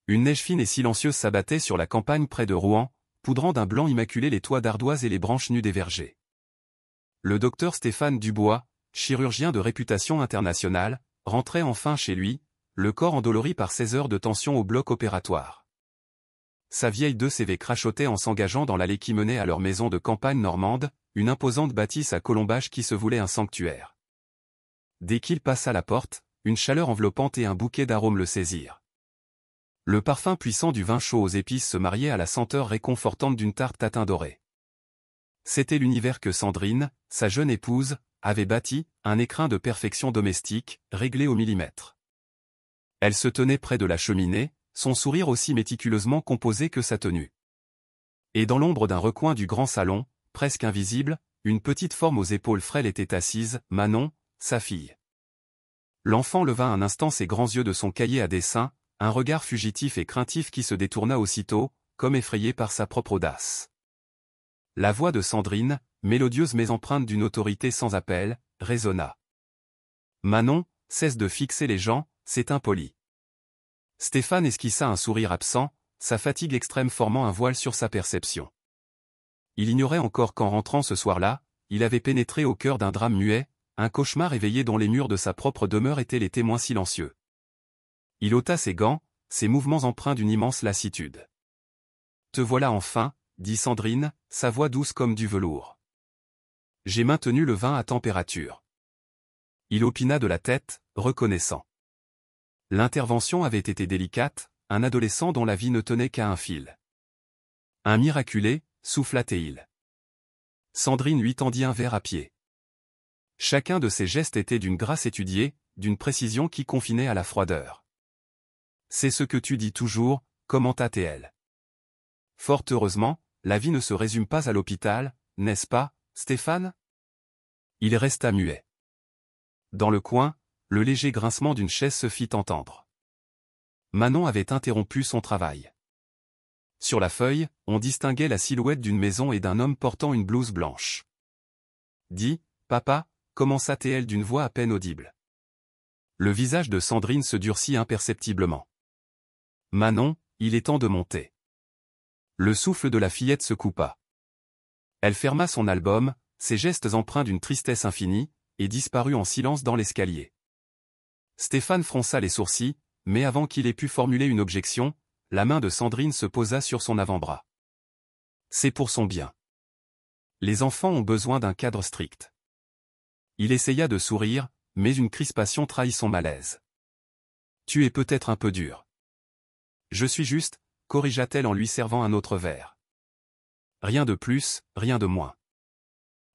Une neige fine et silencieuse s'abattait sur la campagne près de Rouen, poudrant d'un blanc immaculé les toits d'ardoise et les branches nues des vergers. Le docteur Stéphane Dubois, chirurgien de réputation internationale, rentrait enfin chez lui, le corps endolori par 16 heures de tension au bloc opératoire. Sa vieille 2CV crachotait en s'engageant dans l'allée qui menait à leur maison de campagne normande, une imposante bâtisse à colombage qui se voulait un sanctuaire. Dès qu'il passa la porte, une chaleur enveloppante et un bouquet d'arômes le saisirent. Le parfum puissant du vin chaud aux épices se mariait à la senteur réconfortante d'une tarte tatin dorée. C'était l'univers que Sandrine, sa jeune épouse, avait bâti, un écrin de perfection domestique, réglé au millimètre. Elle se tenait près de la cheminée, son sourire aussi méticuleusement composé que sa tenue. Et dans l'ombre d'un recoin du grand salon, presque invisible, une petite forme aux épaules frêles était assise, Manon, sa fille. L'enfant leva un instant ses grands yeux de son cahier à dessin, un regard fugitif et craintif qui se détourna aussitôt, comme effrayé par sa propre audace. La voix de Sandrine, mélodieuse mais empreinte d'une autorité sans appel, résonna. « Manon, cesse de fixer les gens, c'est impoli. » Stéphane esquissa un sourire absent, sa fatigue extrême formant un voile sur sa perception. Il ignorait encore qu'en rentrant ce soir-là, il avait pénétré au cœur d'un drame muet, un cauchemar éveillé dont les murs de sa propre demeure étaient les témoins silencieux. Il ôta ses gants, ses mouvements empreints d'une immense lassitude. « Te voilà enfin, » dit Sandrine, sa voix douce comme du velours. « J'ai maintenu le vin à température. » Il opina de la tête, reconnaissant. L'intervention avait été délicate, un adolescent dont la vie ne tenait qu'à un fil. Un miraculé, souffla-t-il. Sandrine lui tendit un verre à pied. Chacun de ses gestes était d'une grâce étudiée, d'une précision qui confinait à la froideur. « C'est ce que tu dis toujours, » commenta-t-elle. Fort heureusement, la vie ne se résume pas à l'hôpital, n'est-ce pas, Stéphane ? Il resta muet. Dans le coin, le léger grincement d'une chaise se fit entendre. Manon avait interrompu son travail. Sur la feuille, on distinguait la silhouette d'une maison et d'un homme portant une blouse blanche. « Dis, papa » commença-t-elle d'une voix à peine audible. Le visage de Sandrine se durcit imperceptiblement. « Manon, il est temps de monter. » Le souffle de la fillette se coupa. Elle ferma son album, ses gestes empreints d'une tristesse infinie, et disparut en silence dans l'escalier. Stéphane fronça les sourcils, mais avant qu'il ait pu formuler une objection, la main de Sandrine se posa sur son avant-bras. « C'est pour son bien. Les enfants ont besoin d'un cadre strict. » Il essaya de sourire, mais une crispation trahit son malaise. « Tu es peut-être un peu dur. »« Je suis juste, » corrigea-t-elle en lui servant un autre verre. Rien de plus, rien de moins.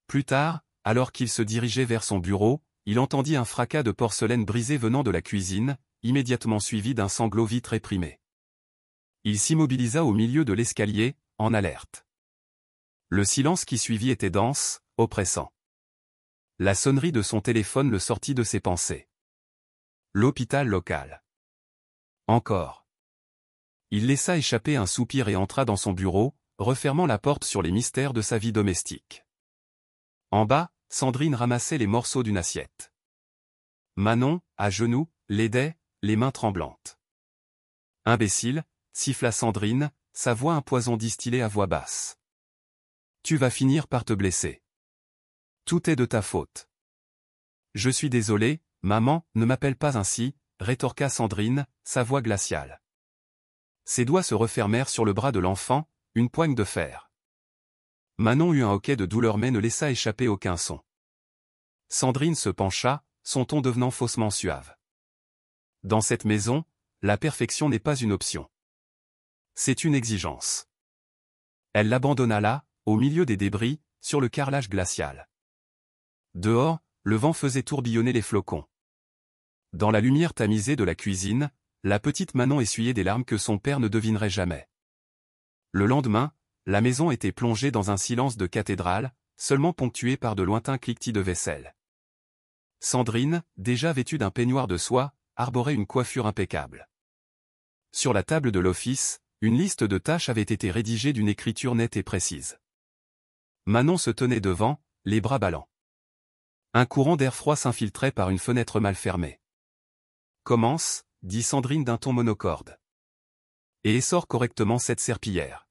Plus tard, alors qu'il se dirigeait vers son bureau, il entendit un fracas de porcelaine brisée venant de la cuisine, immédiatement suivi d'un sanglot vite réprimé. Il s'immobilisa au milieu de l'escalier, en alerte. Le silence qui suivit était dense, oppressant. La sonnerie de son téléphone le sortit de ses pensées. L'hôpital local. Encore. Il laissa échapper un soupir et entra dans son bureau, refermant la porte sur les mystères de sa vie domestique. En bas, Sandrine ramassait les morceaux d'une assiette. Manon, à genoux, l'aidait, les mains tremblantes. « Imbécile » siffla Sandrine, sa voix un poison distillé à voix basse. « Tu vas finir par te blesser. Tout est de ta faute. »« Je suis désolée, maman, ne m'appelle pas ainsi » rétorqua Sandrine, sa voix glaciale. Ses doigts se refermèrent sur le bras de l'enfant, une poigne de fer. Manon eut un hoquet de douleur mais ne laissa échapper aucun son. Sandrine se pencha, son ton devenant faussement suave. Dans cette maison, la perfection n'est pas une option. C'est une exigence. Elle l'abandonna là, au milieu des débris, sur le carrelage glacial. Dehors, le vent faisait tourbillonner les flocons. Dans la lumière tamisée de la cuisine, la petite Manon essuyait des larmes que son père ne devinerait jamais. Le lendemain, la maison était plongée dans un silence de cathédrale, seulement ponctué par de lointains cliquetis de vaisselle. Sandrine, déjà vêtue d'un peignoir de soie, arborait une coiffure impeccable. Sur la table de l'office, une liste de tâches avait été rédigée d'une écriture nette et précise. Manon se tenait devant, les bras ballants. Un courant d'air froid s'infiltrait par une fenêtre mal fermée. « Commence » dit Sandrine d'un ton monocorde. Et essore correctement cette serpillière.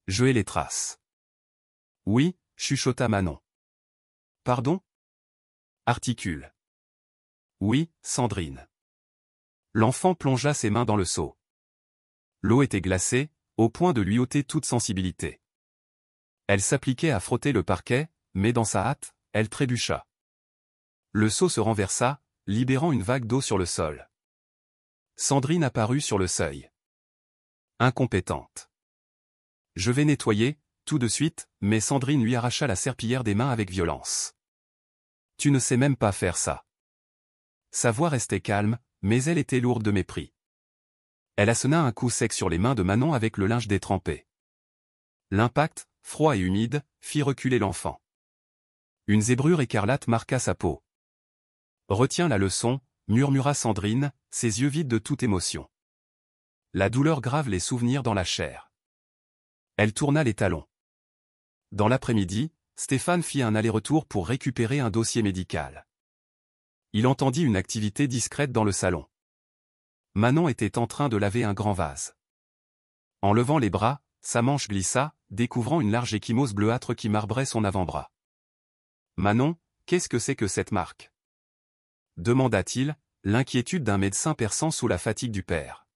Je hais les traces. Oui, chuchota Manon. Pardon? Articule. Oui, Sandrine. L'enfant plongea ses mains dans le seau. L'eau était glacée, au point de lui ôter toute sensibilité. Elle s'appliquait à frotter le parquet, mais dans sa hâte, elle trébucha. Le seau se renversa, libérant une vague d'eau sur le sol. Sandrine apparut sur le seuil. Incompétente. Je vais nettoyer, tout de suite, mais Sandrine lui arracha la serpillière des mains avec violence. Tu ne sais même pas faire ça. Sa voix restait calme, mais elle était lourde de mépris. Elle assena un coup sec sur les mains de Manon avec le linge détrempé. L'impact, froid et humide, fit reculer l'enfant. Une zébrure écarlate marqua sa peau. Retiens la leçon, murmura Sandrine, ses yeux vides de toute émotion. La douleur grave les souvenirs dans la chair. Elle tourna les talons. Dans l'après-midi, Stéphane fit un aller-retour pour récupérer un dossier médical. Il entendit une activité discrète dans le salon. Manon était en train de laver un grand vase. En levant les bras, sa manche glissa, découvrant une large échymose bleuâtre qui marbrait son avant-bras. « Manon, qu'est-ce que c'est que cette marque ?» demanda-t-il, l'inquiétude d'un médecin perçant sous la fatigue du père.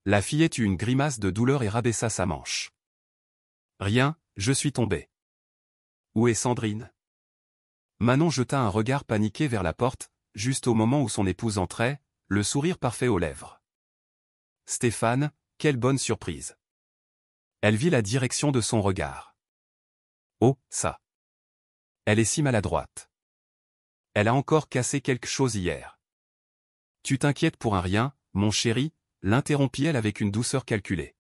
La fillette eut une grimace de douleur et rabaissa sa manche. « Rien, je suis tombée. »« Où est Sandrine ?» Manon jeta un regard paniqué vers la porte, juste au moment où son épouse entrait, le sourire parfait aux lèvres. « Stéphane, quelle bonne surprise !» Elle vit la direction de son regard. « Oh, ça ! Elle est si maladroite. Elle a encore cassé quelque chose hier. »« Tu t'inquiètes pour un rien, mon chéri ?» l'interrompit-elle avec une douceur calculée.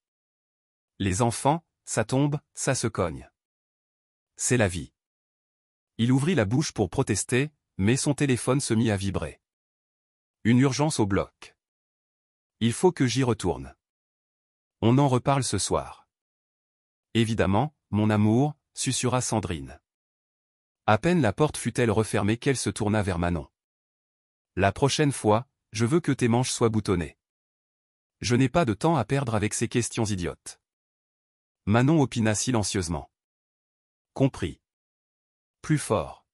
« Les enfants, ça tombe, ça se cogne. C'est la vie. » Il ouvrit la bouche pour protester, mais son téléphone se mit à vibrer. Une urgence au bloc. Il faut que j'y retourne. On en reparle ce soir. Évidemment, mon amour, susurra Sandrine. À peine la porte fut-elle refermée qu'elle se tourna vers Manon. La prochaine fois, je veux que tes manches soient boutonnées. Je n'ai pas de temps à perdre avec ces questions idiotes. Manon opina silencieusement. Compris. Plus fort.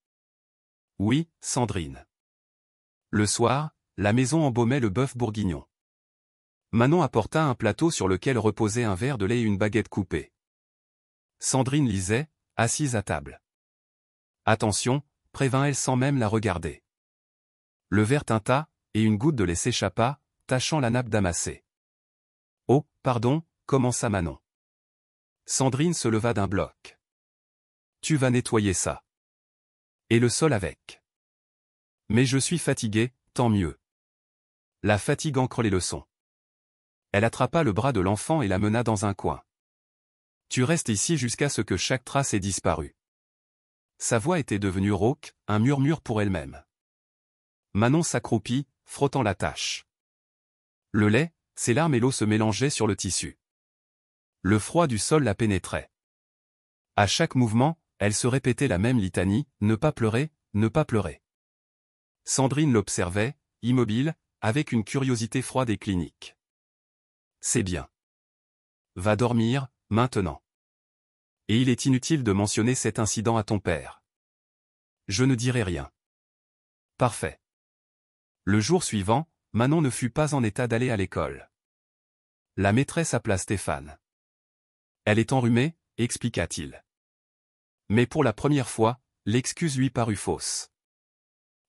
Oui, Sandrine. Le soir, la maison embaumait le bœuf bourguignon. Manon apporta un plateau sur lequel reposait un verre de lait et une baguette coupée. Sandrine lisait, assise à table. Attention, prévint-elle sans même la regarder. Le verre tinta, et une goutte de lait s'échappa, tachant la nappe damassée. Oh, pardon, commença Manon. Sandrine se leva d'un bloc. Tu vas nettoyer ça. Et le sol avec. Mais je suis fatiguée, tant mieux. La fatigue ancre les leçons. Elle attrapa le bras de l'enfant et la mena dans un coin. Tu restes ici jusqu'à ce que chaque trace ait disparu. Sa voix était devenue rauque, un murmure pour elle-même. Manon s'accroupit, frottant la tache. Le lait, ses larmes et l'eau se mélangeaient sur le tissu. Le froid du sol la pénétrait. À chaque mouvement, elle se répétait la même litanie, ne pas pleurer, ne pas pleurer. Sandrine l'observait, immobile, avec une curiosité froide et clinique. C'est bien. Va dormir, maintenant. Et il est inutile de mentionner cet incident à ton père. Je ne dirai rien. Parfait. Le jour suivant, Manon ne fut pas en état d'aller à l'école. La maîtresse appela Stéphane. Elle est enrhumée, expliqua-t-il. Mais pour la première fois, l'excuse lui parut fausse.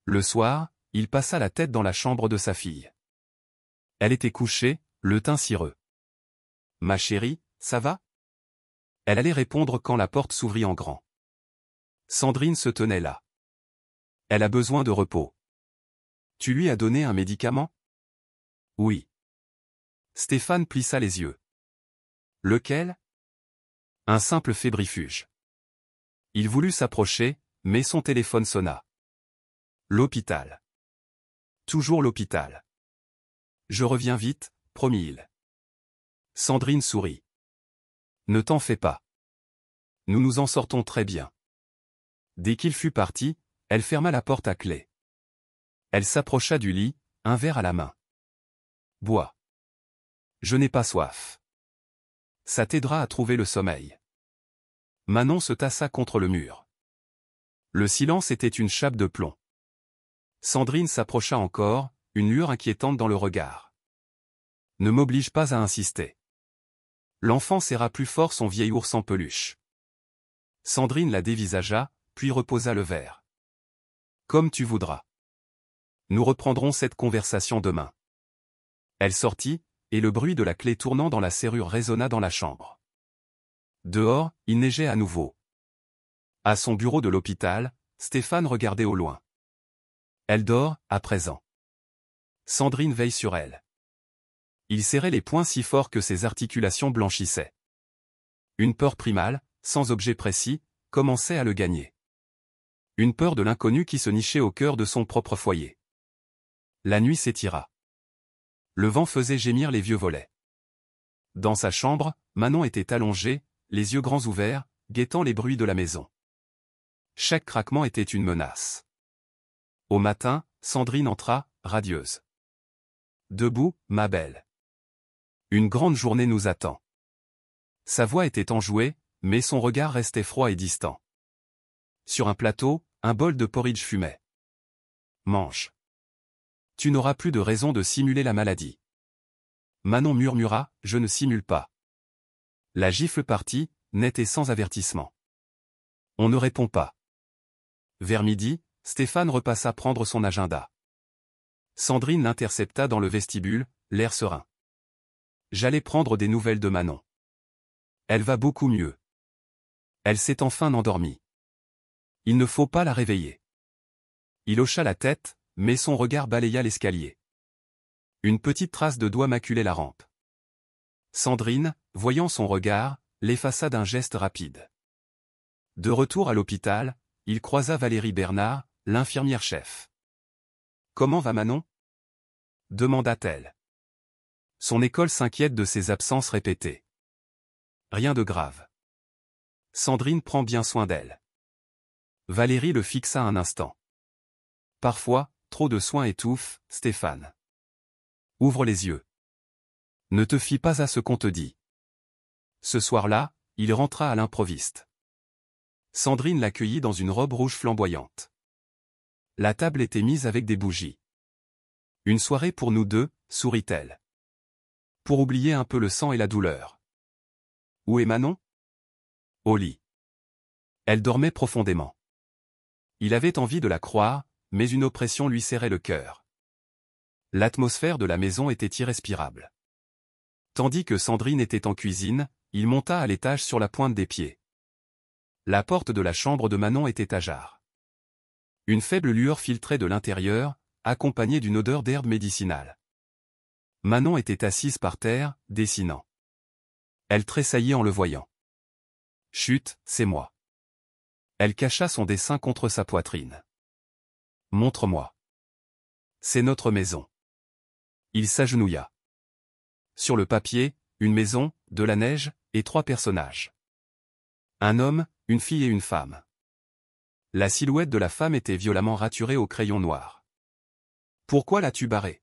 Le soir, il passa la tête dans la chambre de sa fille. Elle était couchée, le teint cireux. « Ma chérie, ça va ?» Elle allait répondre quand la porte s'ouvrit en grand. Sandrine se tenait là. Elle a besoin de repos. Tu lui as donné un médicament? Oui. Stéphane plissa les yeux. Lequel? Un simple fébrifuge. Il voulut s'approcher, mais son téléphone sonna. L'hôpital. Toujours l'hôpital. Je reviens vite, promit-il. Sandrine sourit. Ne t'en fais pas. Nous nous en sortons très bien. Dès qu'il fut parti, elle ferma la porte à clé. Elle s'approcha du lit, un verre à la main. Bois. Je n'ai pas soif. Ça t'aidera à trouver le sommeil. Manon se tassa contre le mur. Le silence était une chape de plomb. Sandrine s'approcha encore, une lueur inquiétante dans le regard. Ne m'oblige pas à insister. L'enfant serra plus fort son vieil ours en peluche. Sandrine la dévisagea, puis reposa le verre. Comme tu voudras. Nous reprendrons cette conversation demain. Elle sortit, et le bruit de la clé tournant dans la serrure résonna dans la chambre. Dehors, il neigeait à nouveau. À son bureau de l'hôpital, Stéphane regardait au loin. Elle dort, à présent. Sandrine veille sur elle. Il serrait les poings si fort que ses articulations blanchissaient. Une peur primale, sans objet précis, commençait à le gagner. Une peur de l'inconnu qui se nichait au cœur de son propre foyer. La nuit s'étira. Le vent faisait gémir les vieux volets. Dans sa chambre, Manon était allongée, les yeux grands ouverts, guettant les bruits de la maison. Chaque craquement était une menace. Au matin, Sandrine entra, radieuse. Debout, ma belle. Une grande journée nous attend. Sa voix était enjouée, mais son regard restait froid et distant. Sur un plateau, un bol de porridge fumait. Mange. Tu n'auras plus de raison de simuler la maladie. Manon murmura, je ne simule pas. La gifle partit, nette et sans avertissement. On ne répond pas. Vers midi, Stéphane repassa prendre son agenda. Sandrine l'intercepta dans le vestibule, l'air serein. J'allais prendre des nouvelles de Manon. Elle va beaucoup mieux. Elle s'est enfin endormie. Il ne faut pas la réveiller. Il hocha la tête, mais son regard balaya l'escalier. Une petite trace de doigt maculait la rampe. Sandrine, voyant son regard, l'effaça d'un geste rapide. De retour à l'hôpital, il croisa Valérie Bernard, l'infirmière-chef. « Comment va Manon » demanda-t-elle. Son école s'inquiète de ses absences répétées. Rien de grave. Sandrine prend bien soin d'elle. Valérie le fixa un instant. Parfois, trop de soins étouffent, Stéphane. Ouvre les yeux. Ne te fie pas à ce qu'on te dit. Ce soir-là, il rentra à l'improviste. Sandrine l'accueillit dans une robe rouge flamboyante. La table était mise avec des bougies. Une soirée pour nous deux, sourit-elle. Pour oublier un peu le sang et la douleur. Où est Manon ? Au lit. Elle dormait profondément. Il avait envie de la croire, mais une oppression lui serrait le cœur. L'atmosphère de la maison était irrespirable. Tandis que Sandrine était en cuisine, il monta à l'étage sur la pointe des pieds. La porte de la chambre de Manon était à jarre. Une faible lueur filtrait de l'intérieur, accompagnée d'une odeur d'herbe médicinale. Manon était assise par terre, dessinant. Elle tressaillit en le voyant. « Chut, c'est moi. » Elle cacha son dessin contre sa poitrine. « Montre-moi. » « C'est notre maison. » Il s'agenouilla. Sur le papier, une maison, de la neige, et 3 personnages. Un homme, une fille et une femme. La silhouette de la femme était violemment raturée au crayon noir. « Pourquoi l'as-tu barré ?»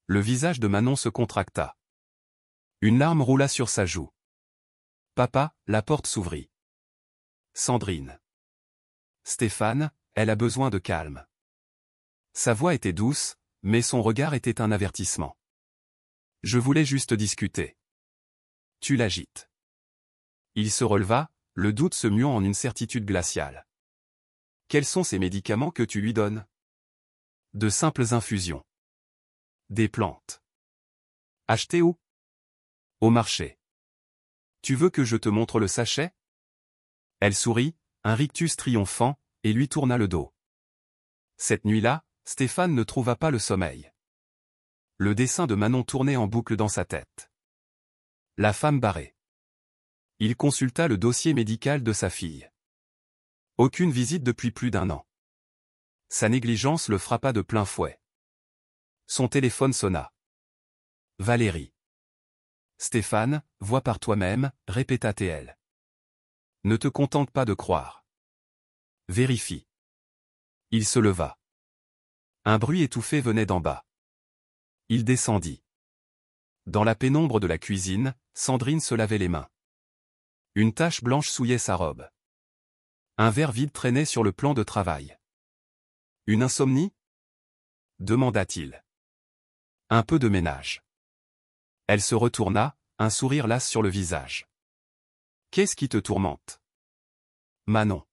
Le visage de Manon se contracta. Une larme roula sur sa joue. « Papa » La porte s'ouvrit. Sandrine. « Stéphane, elle a besoin de calme. » Sa voix était douce, mais son regard était un avertissement. « Je voulais juste discuter. » « Tu l'agites. » Il se releva, le doute se muant en une certitude glaciale. « Quels sont ces médicaments que tu lui donnes ?»« De simples infusions. »« Des plantes. »« Achetées où ?»« Au marché. »« Tu veux que je te montre le sachet ?» Elle sourit, un rictus triomphant, et lui tourna le dos. Cette nuit-là, Stéphane ne trouva pas le sommeil. Le dessin de Manon tournait en boucle dans sa tête. La femme barrée. Il consulta le dossier médical de sa fille. Aucune visite depuis plus d'1 an. Sa négligence le frappa de plein fouet. Son téléphone sonna. Valérie. Stéphane, vois par toi-même, répéta-t-elle. Ne te contente pas de croire. Vérifie. Il se leva. Un bruit étouffé venait d'en bas. Il descendit. Dans la pénombre de la cuisine, Sandrine se lavait les mains. Une tache blanche souillait sa robe. Un verre vide traînait sur le plan de travail. Une insomnie? Demanda-t-il. Un peu de ménage. Elle se retourna, un sourire lasse sur le visage. Qu'est-ce qui te tourmente? Manon.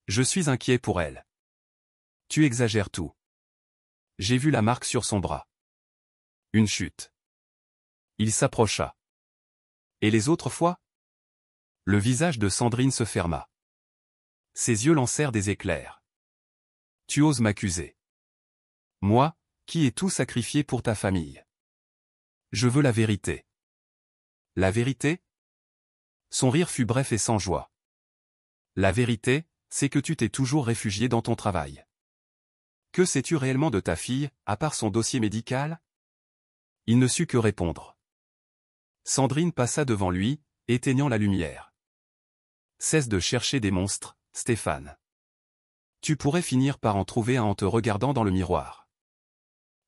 Je suis inquiet pour elle. Tu exagères tout. J'ai vu la marque sur son bras. Une chute. Il s'approcha. Et les autres fois? Le visage de Sandrine se ferma. Ses yeux lancèrent des éclairs. Tu oses m'accuser. Moi, qui ai tout sacrifié pour ta famille. Je veux la vérité. La vérité? Son rire fut bref et sans joie. La vérité, c'est que tu t'es toujours réfugié dans ton travail. Que sais-tu réellement de ta fille, à part son dossier médical? Il ne sut que répondre. Sandrine passa devant lui, éteignant la lumière. Cesse de chercher des monstres, Stéphane. Tu pourrais finir par en trouver un en te regardant dans le miroir.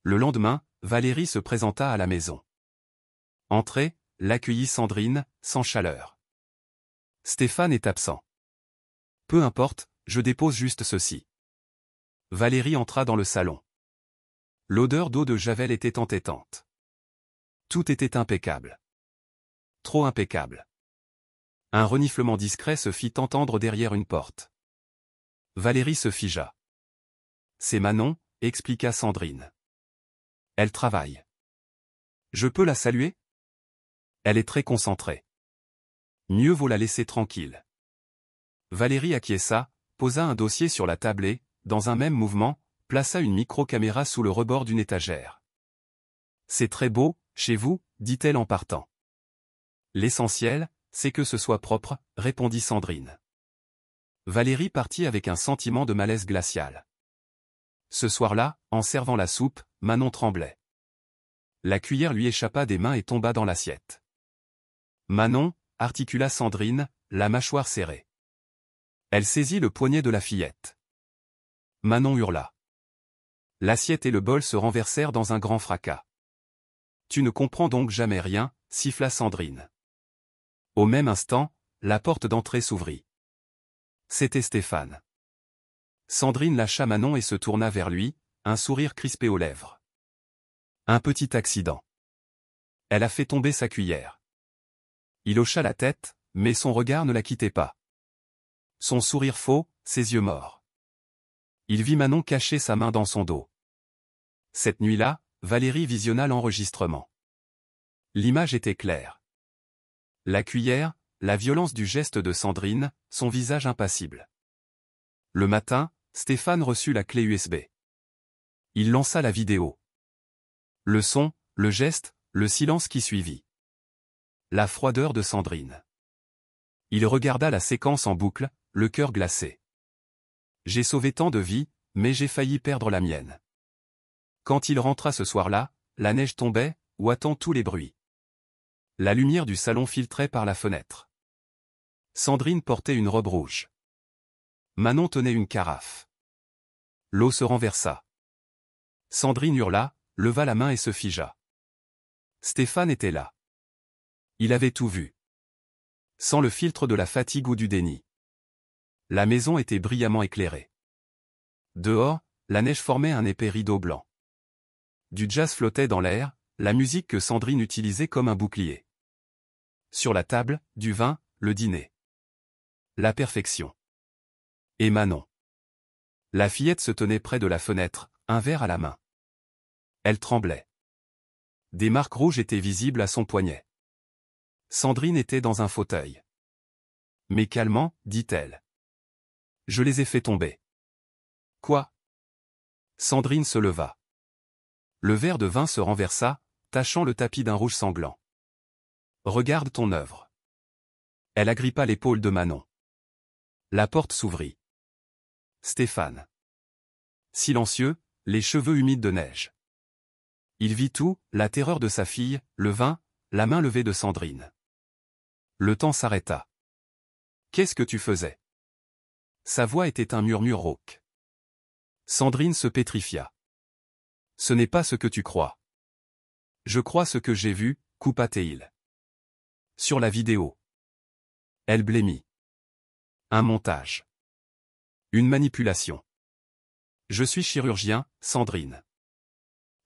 Le lendemain, Valérie se présenta à la maison. Entrée, l'accueillit Sandrine, sans chaleur. Stéphane est absent. Peu importe, je dépose juste ceci. Valérie entra dans le salon. L'odeur d'eau de Javel était entêtante. Tout était impeccable. Trop impeccable. Un reniflement discret se fit entendre derrière une porte. Valérie se figea. C'est Manon, expliqua Sandrine. Elle travaille. Je peux la saluer? Elle est très concentrée. Mieux vaut la laisser tranquille. Valérie acquiesça, posa un dossier sur la table et, dans un même mouvement, plaça une micro-caméra sous le rebord d'une étagère. C'est très beau, chez vous, dit-elle en partant. L'essentiel, c'est que ce soit propre, répondit Sandrine. Valérie partit avec un sentiment de malaise glacial. Ce soir-là, en servant la soupe, Manon tremblait. La cuillère lui échappa des mains et tomba dans l'assiette. Manon, articula Sandrine, la mâchoire serrée. Elle saisit le poignet de la fillette. Manon hurla. L'assiette et le bol se renversèrent dans un grand fracas. Tu ne comprends donc jamais rien, siffla Sandrine. Au même instant, la porte d'entrée s'ouvrit. C'était Stéphane. Sandrine lâcha Manon et se tourna vers lui, un sourire crispé aux lèvres. Un petit accident. Elle a fait tomber sa cuillère. Il hocha la tête, mais son regard ne la quittait pas. Son sourire faux, ses yeux morts. Il vit Manon cacher sa main dans son dos. Cette nuit-là, Valérie visionna l'enregistrement. L'image était claire. La cuillère, la violence du geste de Sandrine, son visage impassible. Le matin, Stéphane reçut la clé USB. Il lança la vidéo. Le son, le geste, le silence qui suivit. La froideur de Sandrine. Il regarda la séquence en boucle, le cœur glacé. J'ai sauvé tant de vies, mais j'ai failli perdre la mienne. Quand il rentra ce soir-là, la neige tombait, ouatant tous les bruits. La lumière du salon filtrait par la fenêtre. Sandrine portait une robe rouge. Manon tenait une carafe. L'eau se renversa. Sandrine hurla, leva la main et se figea. Stéphane était là. Il avait tout vu. Sans le filtre de la fatigue ou du déni. La maison était brillamment éclairée. Dehors, la neige formait un épais rideau blanc. Du jazz flottait dans l'air, la musique que Sandrine utilisait comme un bouclier. Sur la table, du vin, le dîner. La perfection. Et Manon. La fillette se tenait près de la fenêtre, un verre à la main. Elle tremblait. Des marques rouges étaient visibles à son poignet. Sandrine était dans un fauteuil. Mais calmement, dit-elle. Je les ai fait tomber. Quoi? Sandrine se leva. Le verre de vin se renversa, tachant le tapis d'un rouge sanglant. Regarde ton œuvre. Elle agrippa l'épaule de Manon. La porte s'ouvrit. Stéphane. Silencieux, les cheveux humides de neige. Il vit tout, la terreur de sa fille, le vin, la main levée de Sandrine. Le temps s'arrêta. Qu'est-ce que tu faisais? Sa voix était un murmure rauque. Sandrine se pétrifia. Ce n'est pas ce que tu crois. Je crois ce que j'ai vu, coupa-t-il. Sur la vidéo. Elle blêmit. Un montage. Une manipulation. Je suis chirurgien, Sandrine.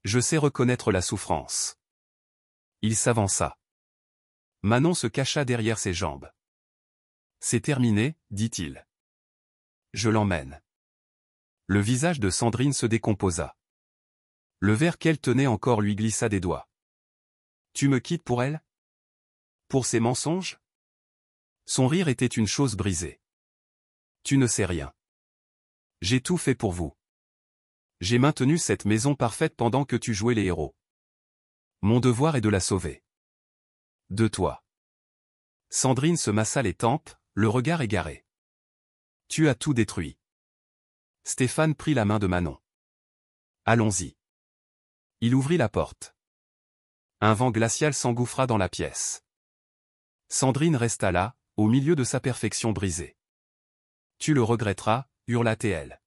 Je sais reconnaître la souffrance. Il s'avança. Manon se cacha derrière ses jambes. C'est terminé, dit-il. Je l'emmène. Le visage de Sandrine se décomposa. Le verre qu'elle tenait encore lui glissa des doigts. Tu me quittes pour elle? Pour ses mensonges? Son rire était une chose brisée. Tu ne sais rien. J'ai tout fait pour vous. J'ai maintenu cette maison parfaite pendant que tu jouais les héros. Mon devoir est de la sauver. De toi. Sandrine se massa les tempes, le regard égaré. Tu as tout détruit. Stéphane prit la main de Manon. Allons-y. Il ouvrit la porte. Un vent glacial s'engouffra dans la pièce. Sandrine resta là, au milieu de sa perfection brisée. Tu le regretteras, hurla-t-elle.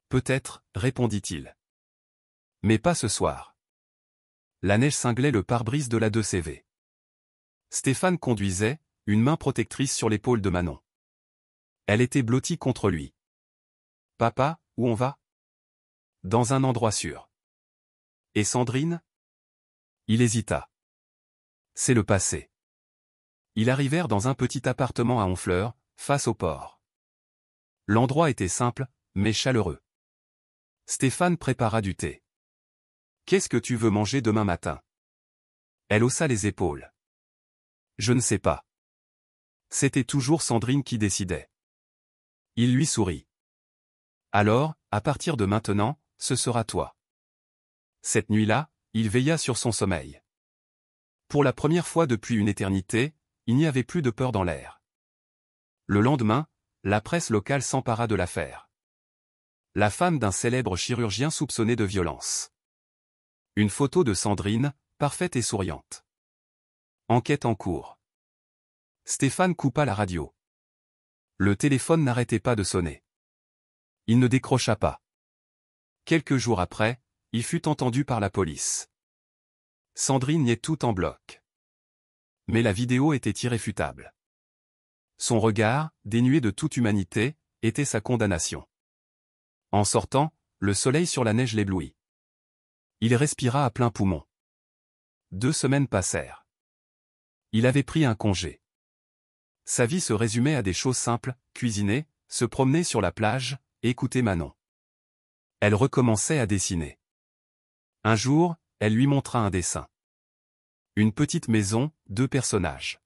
Peut-être, répondit-il. Mais pas ce soir. La neige cinglait le pare-brise de la 2CV. Stéphane conduisait, une main protectrice sur l'épaule de Manon. Elle était blottie contre lui. Papa, où on va? Dans un endroit sûr. Et Sandrine? Il hésita. C'est le passé. Ils arrivèrent dans un petit appartement à Honfleur, face au port. L'endroit était simple, mais chaleureux. Stéphane prépara du thé. Qu'est-ce que tu veux manger demain matin? Elle haussa les épaules. Je ne sais pas. C'était toujours Sandrine qui décidait. Il lui sourit. Alors, à partir de maintenant, ce sera toi. Cette nuit-là, il veilla sur son sommeil. Pour la première fois depuis une éternité, il n'y avait plus de peur dans l'air. Le lendemain, la presse locale s'empara de l'affaire. La femme d'un célèbre chirurgien soupçonné de violence. Une photo de Sandrine, parfaite et souriante. Enquête en cours. Stéphane coupa la radio. Le téléphone n'arrêtait pas de sonner. Il ne décrocha pas. Quelques jours après, il fut entendu par la police. Sandrine niait tout en bloc. Mais la vidéo était irréfutable. Son regard, dénué de toute humanité, était sa condamnation. En sortant, le soleil sur la neige l'éblouit. Il respira à plein poumon. 2 semaines passèrent. Il avait pris un congé. Sa vie se résumait à des choses simples, cuisiner, se promener sur la plage, écouter Manon. Elle recommençait à dessiner. Un jour, elle lui montra un dessin. Une petite maison, 2 personnages.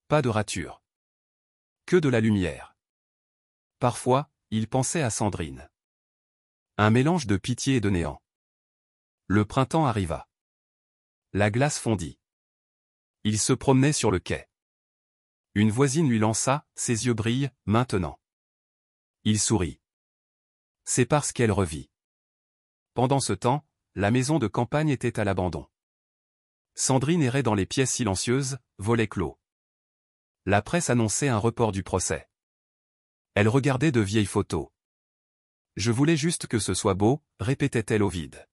Pas de rature. Que de la lumière. Parfois, il pensait à Sandrine. Un mélange de pitié et de néant. Le printemps arriva. La glace fondit. Il se promenait sur le quai. Une voisine lui lança, ses yeux brillent, maintenant. Il sourit. C'est parce qu'elle revit. Pendant ce temps, la maison de campagne était à l'abandon. Sandrine errait dans les pièces silencieuses, volets clos. La presse annonçait un report du procès. Elle regardait de vieilles photos. Je voulais juste que ce soit beau, répétait-elle au vide.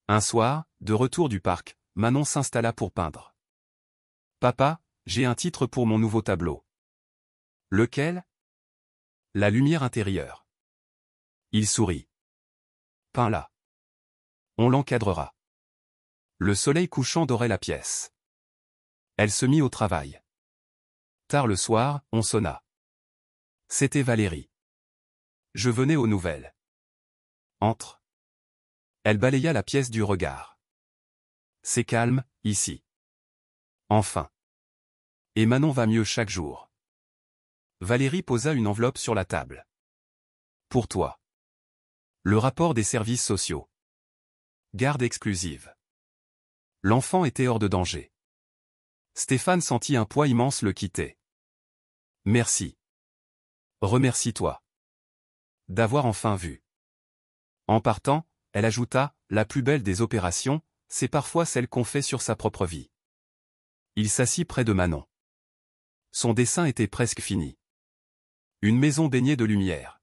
Un soir, de retour du parc, Manon s'installa pour peindre. Papa, j'ai un titre pour mon nouveau tableau. Lequel? La lumière intérieure. Il sourit. Peins-la. On l'encadrera. Le soleil couchant dorait la pièce. Elle se mit au travail. Tard le soir, on sonna. C'était Valérie. Je venais aux nouvelles. Entre. Elle balaya la pièce du regard. C'est calme, ici. Enfin. Et Manon va mieux chaque jour. Valérie posa une enveloppe sur la table. Pour toi. Le rapport des services sociaux. Garde exclusive. L'enfant était hors de danger. Stéphane sentit un poids immense le quitter. Merci. Remercie-toi. D'avoir enfin vu. En partant, elle ajouta, la plus belle des opérations, c'est parfois celle qu'on fait sur sa propre vie. Il s'assit près de Manon. Son dessin était presque fini. Une maison baignée de lumière.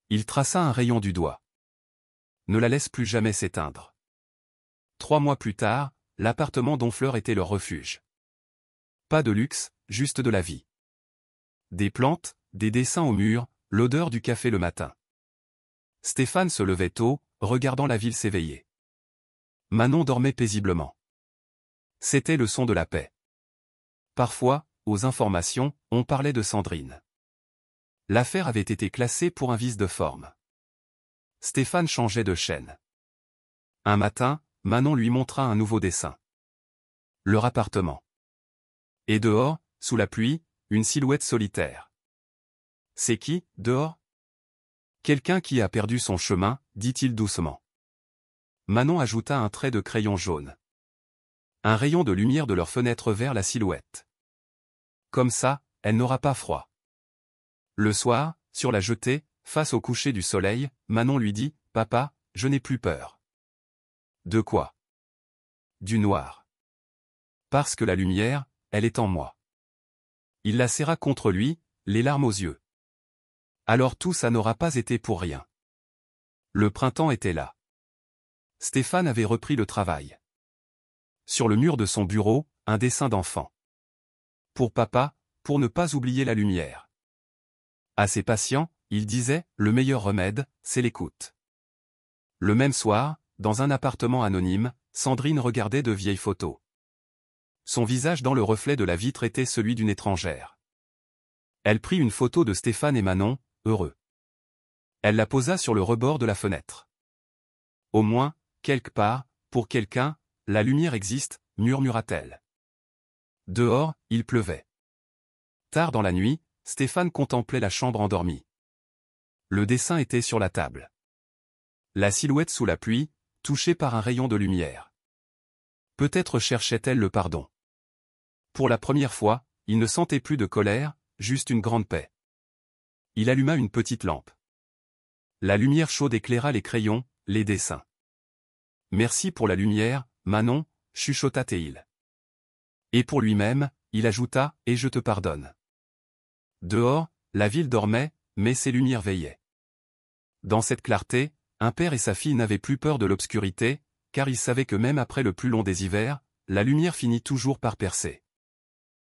Il traça un rayon du doigt. Ne la laisse plus jamais s'éteindre. 3 mois plus tard, l'appartement d'Honfleur était leur refuge. Pas de luxe, juste de la vie. Des plantes, des dessins au mur, l'odeur du café le matin. Stéphane se levait tôt, regardant la ville s'éveiller. Manon dormait paisiblement. C'était le son de la paix. Parfois, aux informations, on parlait de Sandrine. L'affaire avait été classée pour un vice de forme. Stéphane changeait de chaîne. Un matin, Manon lui montra un nouveau dessin. Leur appartement. Et dehors, sous la pluie, une silhouette solitaire. C'est qui, dehors? Quelqu'un qui a perdu son chemin, dit-il doucement. Manon ajouta un trait de crayon jaune. Un rayon de lumière de leur fenêtre vers la silhouette. Comme ça, elle n'aura pas froid. Le soir, sur la jetée, face au coucher du soleil, Manon lui dit, « Papa, je n'ai plus peur. » De quoi? Du noir. Parce que la lumière, elle est en moi. Il la serra contre lui, les larmes aux yeux. Alors tout ça n'aura pas été pour rien. Le printemps était là. Stéphane avait repris le travail. Sur le mur de son bureau, un dessin d'enfant. Pour papa, pour ne pas oublier la lumière. À ses patients, il disait, le meilleur remède, c'est l'écoute. Le même soir, dans un appartement anonyme, Sandrine regardait de vieilles photos. Son visage dans le reflet de la vitre était celui d'une étrangère. Elle prit une photo de Stéphane et Manon, heureux. Elle la posa sur le rebord de la fenêtre. Au moins, quelque part, pour quelqu'un, la lumière existe, murmura-t-elle. Dehors, il pleuvait. Tard dans la nuit, Stéphane contemplait la chambre endormie. Le dessin était sur la table. La silhouette sous la pluie, touchée par un rayon de lumière. Peut-être cherchait-elle le pardon. Pour la première fois, il ne sentait plus de colère, juste une grande paix. Il alluma une petite lampe. La lumière chaude éclaira les crayons, les dessins. Merci pour la lumière, Manon, chuchota Théil. Et pour lui-même, il ajouta, et je te pardonne. Dehors, la ville dormait, mais ses lumières veillaient. Dans cette clarté, un père et sa fille n'avaient plus peur de l'obscurité, car ils savaient que même après le plus long des hivers, la lumière finit toujours par percer.